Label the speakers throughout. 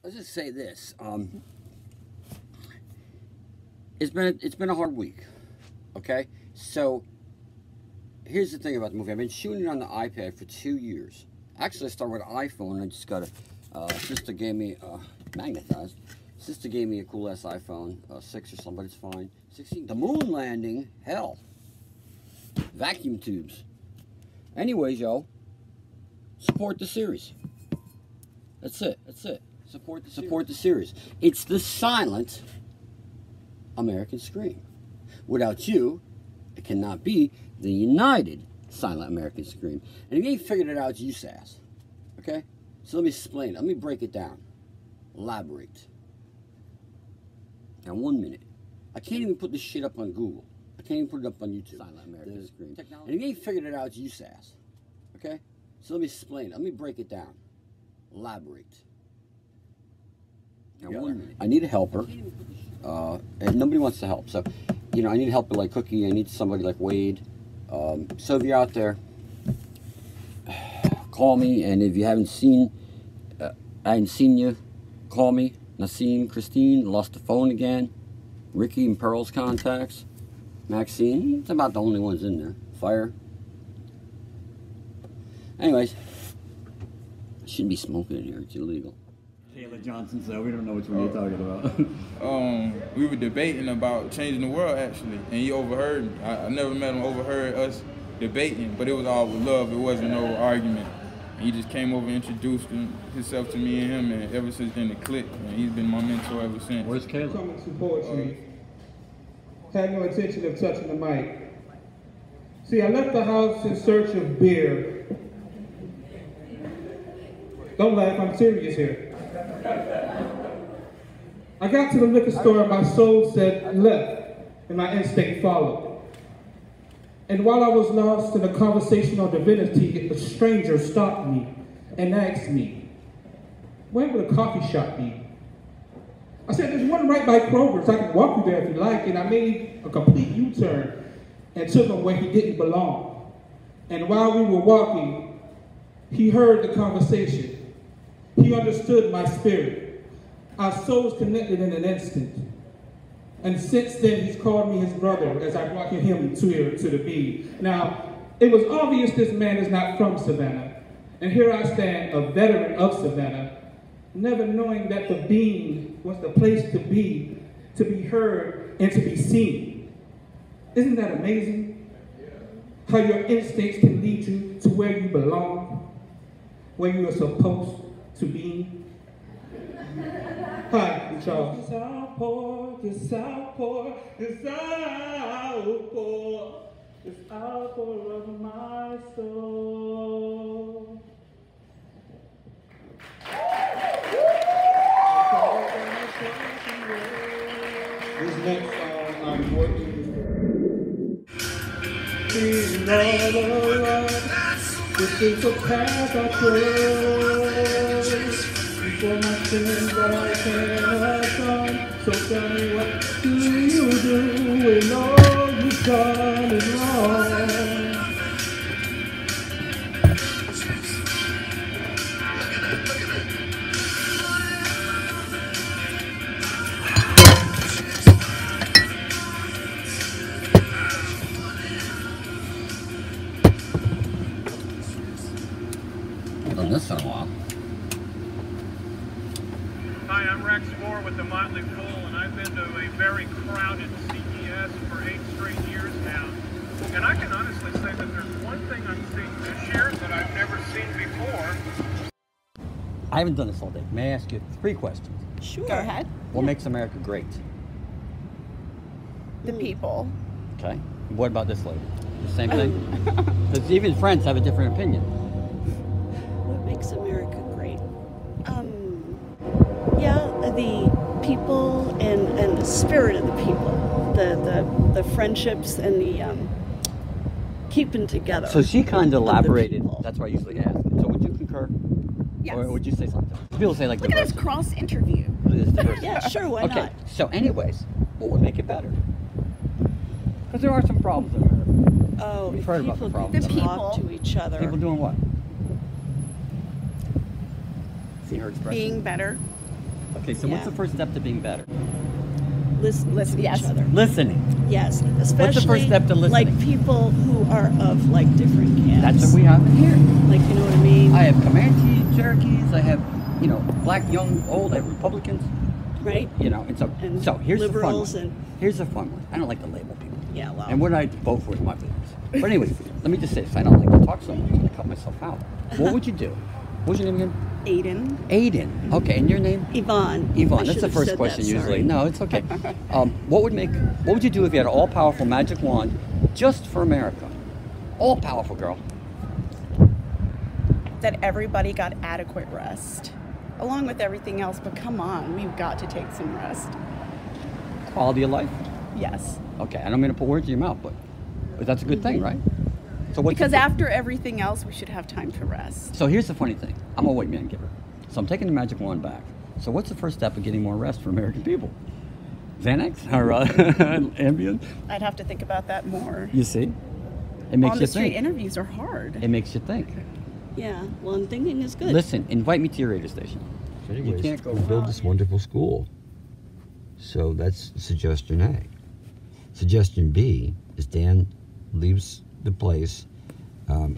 Speaker 1: let's just say this. It's been a hard week. Okay, so here's the thing about the movie. I've been shooting it on the iPad for 2 years. Actually, I started with an iPhone. I just got sister gave me magnetized. Sister gave me a cool ass iPhone 6 or something, but it's fine. 16. The moon landing, hell. Vacuum tubes. Anyways, yo, support the series. That's it. That's it. Support the series. It's the silent American Scream. Without you, it cannot be the united silent American Scream. And if you ain't figured it out, it's you sass. Okay? So let me explain. Let me break it down. Elaborate. Now, 1 minute. I can't even put this shit up on Google. I can't even put it up on YouTube. Silent American Scream. And if you ain't figured it out, it's you sass. Okay? So let me explain. Let me break it down. Elaborate. Now, 1 minute. I need a helper. And nobody wants to help. So, you know, I need a helper like Cookie. I need somebody like Wade. So if you're out there, call me. And if you haven't seen, I haven't seen you, call me. Nassim, Christine, lost the phone again. Ricky and Pearl's contacts. Maxine, it's about the only ones in there. Fire. Anyways, I shouldn't be smoking in here. It's illegal.
Speaker 2: Taylor Johnson, so we don't know which one you're talking about.
Speaker 3: We were debating about changing the world, actually, and he overheard. I never met him, overheard us debating, but it was all with love. It wasn't no argument. And he just came over and introduced himself to me and him, and ever since then it clicked, and he's been my mentor ever since.
Speaker 2: Where's Caleb?
Speaker 4: Coming to poetry. Had no intention of touching the mic. See, I left the house in search of beer. Don't laugh, I'm serious here. I got to the liquor store and my soul said left, and my instinct followed. And while I was lost in a conversation on divinity, a stranger stopped me and asked me, where would a coffee shop be? I said, there's one right by Kroger's. I can walk you there if you like. And I made a complete U-turn and took him where he didn't belong. And while we were walking, he heard the conversation. He understood my spirit. Our souls connected in an instant. And since then, he's called me his brother as I brought him to the bead. Now, it was obvious this man is not from Savannah. And here I stand, a veteran of Savannah, never knowing that the bean was the place to be heard, and to be seen. Isn't that amazing? How your instincts can lead you to where you belong, where you are supposed to be. Hi, I'm Charles. The outpour, the outpour, the outpour, this outpour of my soul. This next song I'm working. Please know the road. This is the path I chose. For my sins that I cannot done. So tell me, what do you do when all you've done is wrong?
Speaker 1: I've done this in a while.
Speaker 5: Hi, I'm Rex Moore with the Motley Fool, and I've been to a very crowded CES for 8 straight years now. And I can honestly say that there's one thing I'm seeing this year that I've never seen before.
Speaker 1: I haven't done this all day. May I ask you 3 questions?
Speaker 6: Sure. Go ahead.
Speaker 1: What makes America great?
Speaker 6: The people.
Speaker 1: Okay. What about this lady? The same thing? Because even friends have a different opinion.
Speaker 6: What makes America great? Yeah, the people and the spirit of the people, the friendships and the keeping together.
Speaker 1: So she kind of elaborated. That's why I usually ask. So would you concur?
Speaker 6: Yes.
Speaker 1: Or would you say something? People say like
Speaker 6: Look at this cross interview. Yeah, sure, why
Speaker 1: okay.
Speaker 6: not?
Speaker 1: So anyways, what would make it better? Because there are some problems in America.
Speaker 6: Oh,
Speaker 1: We've heard about the problems.
Speaker 6: The people to each other.
Speaker 1: People doing what? See her expression?
Speaker 6: Being better.
Speaker 1: Okay, so what's the first step to being better?
Speaker 6: Listen to
Speaker 7: Yes.
Speaker 6: each other.
Speaker 1: Listening.
Speaker 6: Yes, especially
Speaker 1: What's the first step to listening?
Speaker 6: like people who are of like different camps.
Speaker 1: That's what we have in here.
Speaker 6: Like, you know what I mean?
Speaker 1: I have Comanche, Cherokees, I have, you know, black, young, old, I have Republicans.
Speaker 6: Right?
Speaker 1: You know, and so here's the fun
Speaker 6: liberals
Speaker 1: one. Here's the fun one. I don't like to label people.
Speaker 6: Yeah, well.
Speaker 1: And what I vote for is my business. But anyway, let me just say this. I don't like to talk so much. I'm going to cut myself out. What would you do? What's your name again?
Speaker 6: Aiden.
Speaker 1: Aiden. Okay, and your name?
Speaker 6: Yvonne.
Speaker 1: Yvonne.
Speaker 6: I
Speaker 1: That's
Speaker 6: should
Speaker 1: the
Speaker 6: have
Speaker 1: first
Speaker 6: said
Speaker 1: question
Speaker 6: that,
Speaker 1: usually.
Speaker 6: sorry.
Speaker 1: No, it's okay. What would you do if you had an all-powerful magic wand just for America? All-powerful, girl.
Speaker 7: That everybody got adequate rest.
Speaker 6: Along with everything else, but come on, we've got to take some rest.
Speaker 1: Quality of life?
Speaker 7: Yes.
Speaker 1: Okay, I don't mean to put words in your mouth, but that's a good thing, right? So what's
Speaker 6: Because
Speaker 1: the-
Speaker 6: after everything else, we should have time to rest.
Speaker 1: So here's the funny thing. I'm a white man giver. So I'm taking the magic wand back. So what's the first step of getting more rest for American people? Xanax or Ambien?
Speaker 6: I'd have to think about that more.
Speaker 1: You see? It makes
Speaker 6: On
Speaker 1: you
Speaker 6: the street
Speaker 1: think.
Speaker 6: interviews are hard.
Speaker 1: It makes you think.
Speaker 6: Yeah, well, and thinking is good.
Speaker 1: Listen, invite me to your radio station.
Speaker 8: So anyways,
Speaker 1: You can't go
Speaker 8: we build
Speaker 1: wrong.
Speaker 8: this wonderful school. So that's suggestion A. Suggestion B is Dan leaves the place,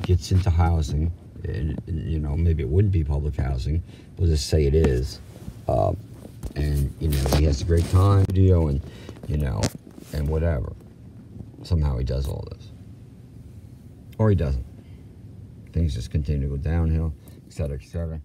Speaker 8: gets into housing, and, you know, maybe it wouldn't be public housing. We'll just say it is. And, you know, he has a great time, video, and, you know, and whatever. Somehow he does all this. Or he doesn't. Things just continue to go downhill, et cetera, et cetera.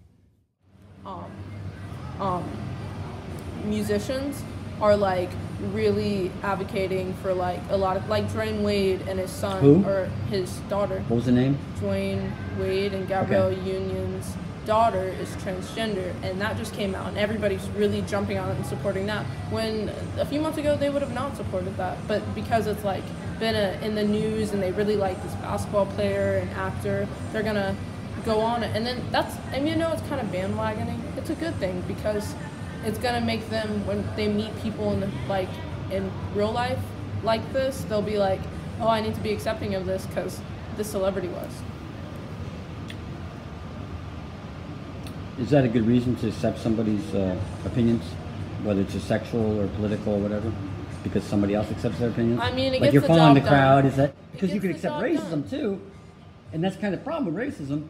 Speaker 9: Musicians are like really advocating for like a lot of like Dwayne Wade and his son
Speaker 1: Who?
Speaker 9: or his daughter.
Speaker 1: What was the name?
Speaker 9: Dwayne Wade and Gabrielle Union's daughter is transgender, and that just came out, and everybody's really jumping on it and supporting that. When a few months ago they would have not supported that, but because it's like been in the news and they really like this basketball player and actor, they're gonna go on it. And then that's, I mean, you know, it's kind of bandwagoning. It's a good thing because it's gonna make them, when they meet people in real life like this, they'll be like, oh, I need to be accepting of this because this celebrity was.
Speaker 1: Is that a good reason to accept somebody's opinions, whether it's sexual or political or whatever? Because somebody else accepts their opinions?
Speaker 9: I mean, it
Speaker 1: like
Speaker 9: gets
Speaker 1: you're
Speaker 9: the
Speaker 1: following the
Speaker 9: job
Speaker 1: crowd,
Speaker 9: done.
Speaker 1: is that because you
Speaker 9: gets
Speaker 1: can
Speaker 9: the
Speaker 1: accept
Speaker 9: job
Speaker 1: racism
Speaker 9: done.
Speaker 1: too, and that's kind of the problem with racism.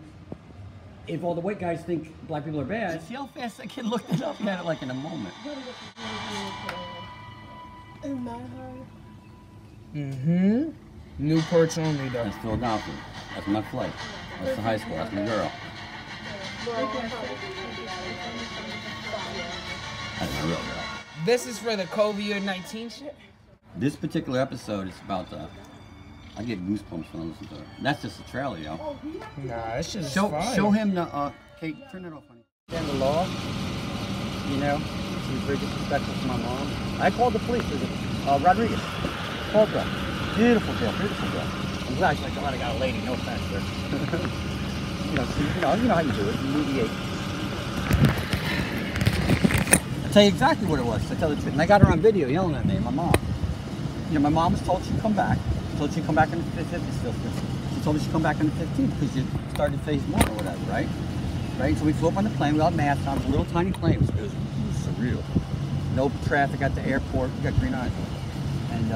Speaker 1: If all the white guys think black people are bad, see how fast that kid looked it up? He had it like in a moment.
Speaker 10: Mm-hmm. Newport's only though.
Speaker 1: That's Philadelphia. That's my flight. That's the high school. That's my girl. That's my real girl.
Speaker 10: This is for the COVID-19 shit?
Speaker 1: This particular episode is about I get goosebumps when I listen to it. That's just a trailer, yo.
Speaker 10: Nah, it's just
Speaker 1: Show him the Kate, turn it off, honey. And the law, you know, she was very disrespectful to my mom. I called the police. There's Rodriguez. Called her. Beautiful girl, beautiful girl. I'm glad she's like, glad I got a lady. No offense, sir. you know how you do it. You mediate. I'll tell you exactly what it was. I tell the truth. And I got her on video yelling at me, my mom. You know, my mom was told she'd come back. Told she'd come back on the 15th. She told me she'd come back on the 15th because you started phase 1 or whatever, right? Right? So we flew up on the plane. We all had masks on. It was a little tiny plane. It was surreal. No traffic at the airport. We got green eyes. And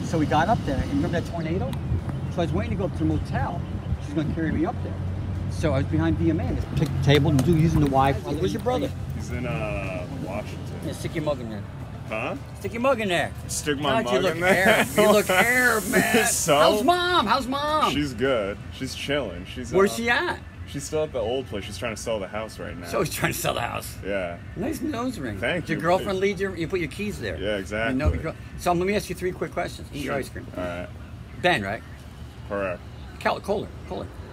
Speaker 1: so we got up there. And remember that tornado? So I was waiting to go up to the motel. She's going to carry me up there. So I was behind VMA. Just picked the table and using the Wi-Fi. Where's your brother?
Speaker 11: He's in Washington.
Speaker 1: Yeah, stick your mug in there.
Speaker 11: Huh?
Speaker 1: Stick your mug in there.
Speaker 11: Stick my mug
Speaker 1: you look
Speaker 11: in there?
Speaker 1: Arab. You look Arab, man.
Speaker 11: So?
Speaker 1: How's mom?
Speaker 11: She's good. She's chilling.
Speaker 1: Where's she at?
Speaker 11: She's still at the old place. She's trying to sell the house right now.
Speaker 1: So he's trying to sell the house.
Speaker 11: Yeah.
Speaker 1: Nice nose ring.
Speaker 11: Thank
Speaker 1: Did your
Speaker 11: you.
Speaker 1: girlfriend lead you? You put your keys there.
Speaker 11: Yeah, exactly.
Speaker 1: You know your so let me ask you 3 quick questions. Eat your ice cream.
Speaker 11: All right.
Speaker 1: Ben, right?
Speaker 11: Correct.
Speaker 1: Kohler.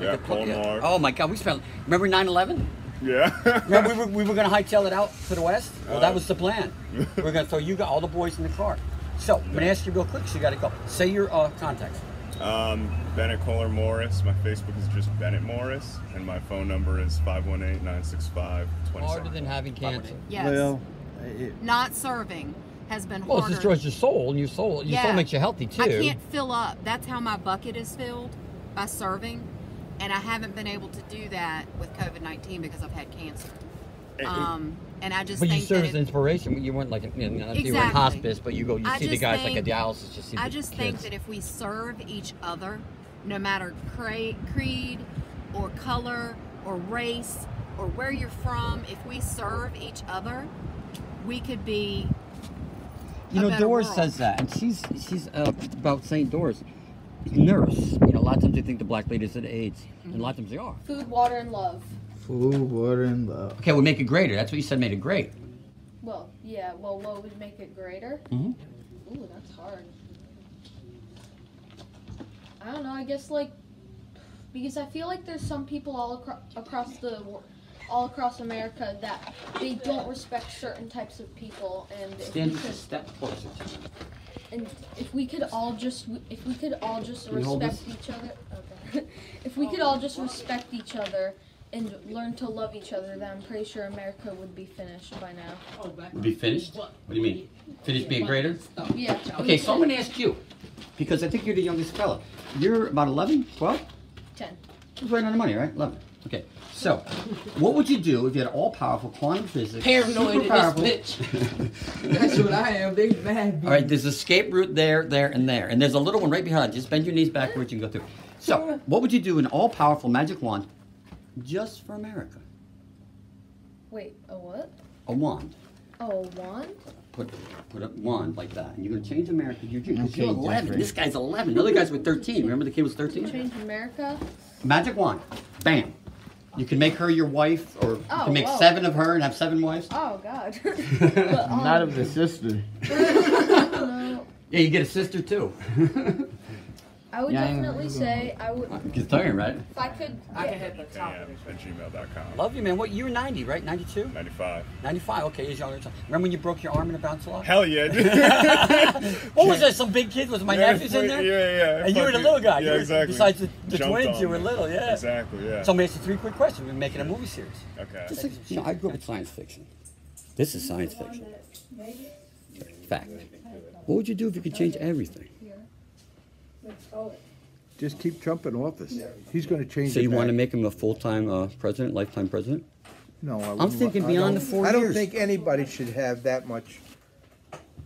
Speaker 11: Yeah, Kohler.
Speaker 1: Oh my God, we spent. Remember 9/11?
Speaker 11: Yeah.
Speaker 1: Remember we were gonna hightail it out to the west. Well, that was the plan. We were gonna throw you got all the boys in the car. So I'm gonna ask you real quick. So you gotta go. Say your contacts.
Speaker 11: Bennett Kohler Morris. My Facebook is just Bennett Morris, and my phone number is 518-965-27.
Speaker 1: Harder than having cancer.
Speaker 12: Yes.
Speaker 1: Well,
Speaker 12: not serving has been
Speaker 1: well,
Speaker 12: harder.
Speaker 1: it destroys your soul, and your soul makes you healthy too.
Speaker 12: I can't fill up. That's how my bucket is filled, by serving, and I haven't been able to do that with COVID-19 because I've had cancer. And I just
Speaker 8: But
Speaker 12: think
Speaker 8: you serve
Speaker 12: that
Speaker 8: as inspiration. You weren't like, you know, you were in
Speaker 12: Exactly.
Speaker 8: hospice, but you go, you
Speaker 12: I
Speaker 8: see the
Speaker 12: just
Speaker 8: guys
Speaker 12: think-
Speaker 8: like at dialysis, you see
Speaker 12: I
Speaker 8: the
Speaker 12: just
Speaker 8: kids.
Speaker 12: think that if we serve each other, no matter creed or color or race or where you're from, if we serve each other, we could be
Speaker 8: You
Speaker 12: a
Speaker 8: know,
Speaker 12: better
Speaker 8: Doris
Speaker 12: world.
Speaker 8: says that, and she's about St. Doris, nurse. You know, a lot of times they think the black ladies had AIDS, and a lot of times they are.
Speaker 9: Food, water, and love.
Speaker 13: Food, water, and love.
Speaker 8: Okay, we make it greater. That's what you said made it great.
Speaker 9: Well, yeah. Well, what would make it greater?
Speaker 8: Mm-hmm.
Speaker 9: Ooh, that's hard. I don't know. I guess like because I feel like there's some people all across America that they don't respect certain types of people, and if
Speaker 8: Stand
Speaker 9: we
Speaker 8: just a
Speaker 9: could,
Speaker 8: step closer to me.
Speaker 9: and if we could all just
Speaker 8: Can you hold
Speaker 9: respect each other, okay. If we could all just respect each other and learn to love each other, then I'm pretty sure America would be finished by now.
Speaker 8: Would be finished? What do you mean? Finished being greater?
Speaker 9: Yeah.
Speaker 8: Okay, so I'm going to ask you, because I think you're the youngest fella. You're about 11, 12?
Speaker 9: 10.
Speaker 8: That's right on the money, right? 11. Okay, so what would you do if you had all-powerful quantum physics?
Speaker 10: Paranoid
Speaker 8: super
Speaker 10: in
Speaker 8: powerful-
Speaker 10: this bitch. That's what I am. They mad.
Speaker 8: All right, there's escape route there, and there. And there's a little one right behind. Just bend your knees backwards and go through. So, what would you do in an all-powerful magic wand just for America?
Speaker 9: Wait, a what?
Speaker 8: A wand.
Speaker 9: Oh, a wand?
Speaker 8: Put a wand like that. And you're going to change America to your dream. Because
Speaker 13: Okay,
Speaker 8: you're 11.
Speaker 13: Jeffrey.
Speaker 8: This guy's 11. The other guys were 13. Remember the kid was 13?
Speaker 9: Change America?
Speaker 8: Magic wand. Bam. You can make her your wife, or you
Speaker 9: Oh,
Speaker 8: can make
Speaker 9: whoa.
Speaker 8: 7 of her and have 7 wives.
Speaker 9: Oh, God.
Speaker 13: Not of the sister.
Speaker 9: No,
Speaker 8: Yeah, you get a sister too.
Speaker 9: I would
Speaker 13: Yeah,
Speaker 9: definitely say I would.
Speaker 8: It's tiring, right?
Speaker 9: If I could.
Speaker 10: I can hit the
Speaker 11: Okay,
Speaker 10: top.
Speaker 11: at gmail.com.
Speaker 8: Love you, man. What, you were 90, right? 92?
Speaker 11: 95.
Speaker 8: 95, okay. He's younger. Remember when you broke your arm in a bounce off?
Speaker 11: Hell yeah.
Speaker 8: What was that? Some big kids? Was my nephews in there?
Speaker 11: Yeah.
Speaker 8: And you were the little guy.
Speaker 11: Yeah,
Speaker 8: You were-
Speaker 11: exactly.
Speaker 8: Besides the
Speaker 11: Jumped
Speaker 8: twins,
Speaker 11: on
Speaker 8: you were
Speaker 11: me.
Speaker 8: little, yeah.
Speaker 11: Exactly, yeah.
Speaker 8: So I'm going to ask you 3 quick questions. We're making a movie series.
Speaker 11: Okay.
Speaker 8: Just like, you know, I grew up with science fiction. This is science fiction. Fact. What would you do if you could change everything?
Speaker 14: Just keep Trump in office. He's going to change
Speaker 8: So
Speaker 14: it
Speaker 8: you want to
Speaker 14: back.
Speaker 8: make him a full-time president, lifetime president?
Speaker 14: No, I
Speaker 8: I'm
Speaker 14: wouldn't
Speaker 8: thinking
Speaker 14: want- I
Speaker 8: beyond the
Speaker 14: don't-
Speaker 8: 4
Speaker 14: I don't
Speaker 8: years.
Speaker 14: think anybody should have that much,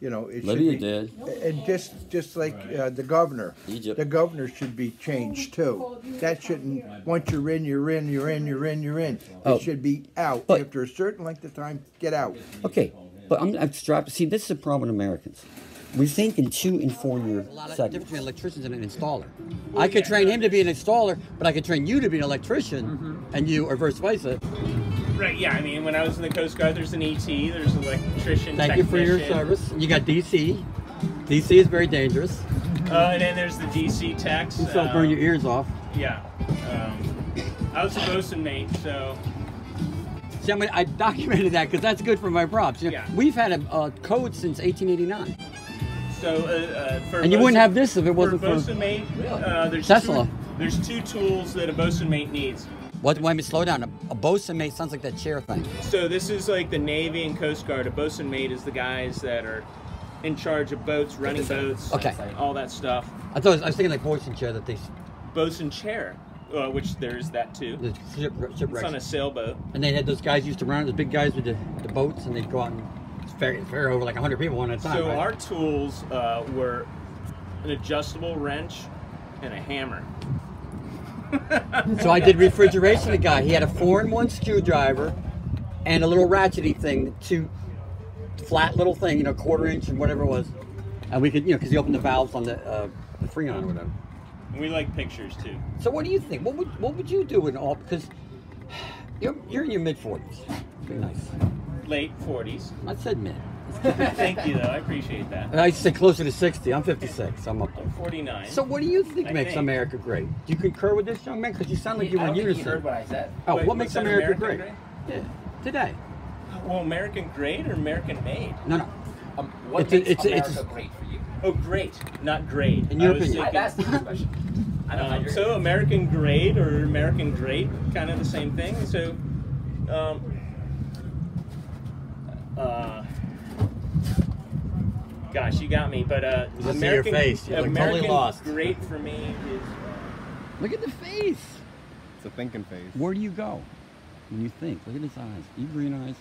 Speaker 14: you know, it
Speaker 8: Lydia
Speaker 14: should be.
Speaker 8: did.
Speaker 14: And just like the governor.
Speaker 8: Egypt.
Speaker 14: The governor should be changed too. That shouldn't, once you're in, you're in, you're in, you're in, you're in.
Speaker 8: Oh.
Speaker 14: It should be out.
Speaker 8: But-
Speaker 14: After a certain length of time, get out.
Speaker 8: Okay, but I'm strapped. See, this is a problem with Americans. We think in 2 and 4 year segments. A lot of difference between electricians and an installer. I could train him to be an installer, but I could train you to be an electrician, and you, or vice versa.
Speaker 15: Right, yeah, I mean, when I was in the Coast Guard, there's an ET, there's an electrician,
Speaker 8: Thank you for your
Speaker 15: technician.
Speaker 8: service. You got DC. DC is very dangerous.
Speaker 15: And then there's the DC techs.
Speaker 8: You still burn your ears off.
Speaker 15: Yeah. I was a bosun mate, so...
Speaker 8: See, I documented that because that's good for my props. You know,
Speaker 15: Yeah.
Speaker 8: We've had a code since 1889.
Speaker 15: So, for
Speaker 8: And you wouldn't have this if it wasn't
Speaker 15: for a
Speaker 8: for
Speaker 15: bosun mate, there's
Speaker 8: Tesla.
Speaker 15: There's 2 tools that a bosun mate needs.
Speaker 8: What? Wait a minute, slow down. A bosun mate sounds like that chair thing.
Speaker 15: So this is like the Navy and Coast Guard. A bosun mate is the guys that are in charge of boats, running boats,
Speaker 8: Okay.
Speaker 15: all that stuff.
Speaker 8: I was thinking like bosun chair that they.
Speaker 15: Bosun chair, which there's that too.
Speaker 8: The
Speaker 15: It's
Speaker 8: shipwrecks.
Speaker 15: on a sailboat.
Speaker 8: And they had those guys used to run, those big guys with the boats, and they'd go out and ferry over like 100 people one at a time.
Speaker 15: So
Speaker 8: right?
Speaker 15: our tools were an adjustable wrench and a hammer.
Speaker 8: So I did refrigeration. The guy, he had a 4-in-1 screwdriver and a little ratchety thing, 2 flat little thing, 1/4 inch and whatever it was, and we could, because he opened the valves on the Freon or whatever.
Speaker 15: And we like pictures too.
Speaker 8: So what do you think? What would you do in all? Because you're in your mid-40s. Be nice.
Speaker 15: Late 40s.
Speaker 8: I said mid.
Speaker 15: Thank you, though. I appreciate that.
Speaker 8: I used to say closer to 60. I'm 56. I'm up there.
Speaker 15: I'm 49.
Speaker 8: So what do you think
Speaker 15: I
Speaker 8: makes
Speaker 15: think.
Speaker 8: America great? Do you concur with this young man? Because you sound like you were in unison.
Speaker 10: heard what I said.
Speaker 8: Oh,
Speaker 15: Wait,
Speaker 8: what
Speaker 15: was
Speaker 8: makes
Speaker 15: that
Speaker 8: America
Speaker 15: American
Speaker 8: great? Yeah, today.
Speaker 15: Well, American great or American made?
Speaker 8: No.
Speaker 10: What
Speaker 8: It's-
Speaker 10: makes
Speaker 8: it's-
Speaker 10: America
Speaker 8: it's-
Speaker 10: great for you?
Speaker 15: Oh, great, not grade.
Speaker 8: In your
Speaker 15: I was
Speaker 8: opinion.
Speaker 15: thinking-
Speaker 10: I've asked this question. I don't know how you're
Speaker 15: So American grade or American great, kind of the same thing. So, gosh, you got me. But
Speaker 8: Just see your
Speaker 15: American,
Speaker 8: face. You look totally
Speaker 15: American
Speaker 8: lost.
Speaker 15: great for me is
Speaker 8: Look at the face.
Speaker 11: It's a thinking face.
Speaker 8: Where do you go?
Speaker 1: when you think. Look at his eyes. You green eyes.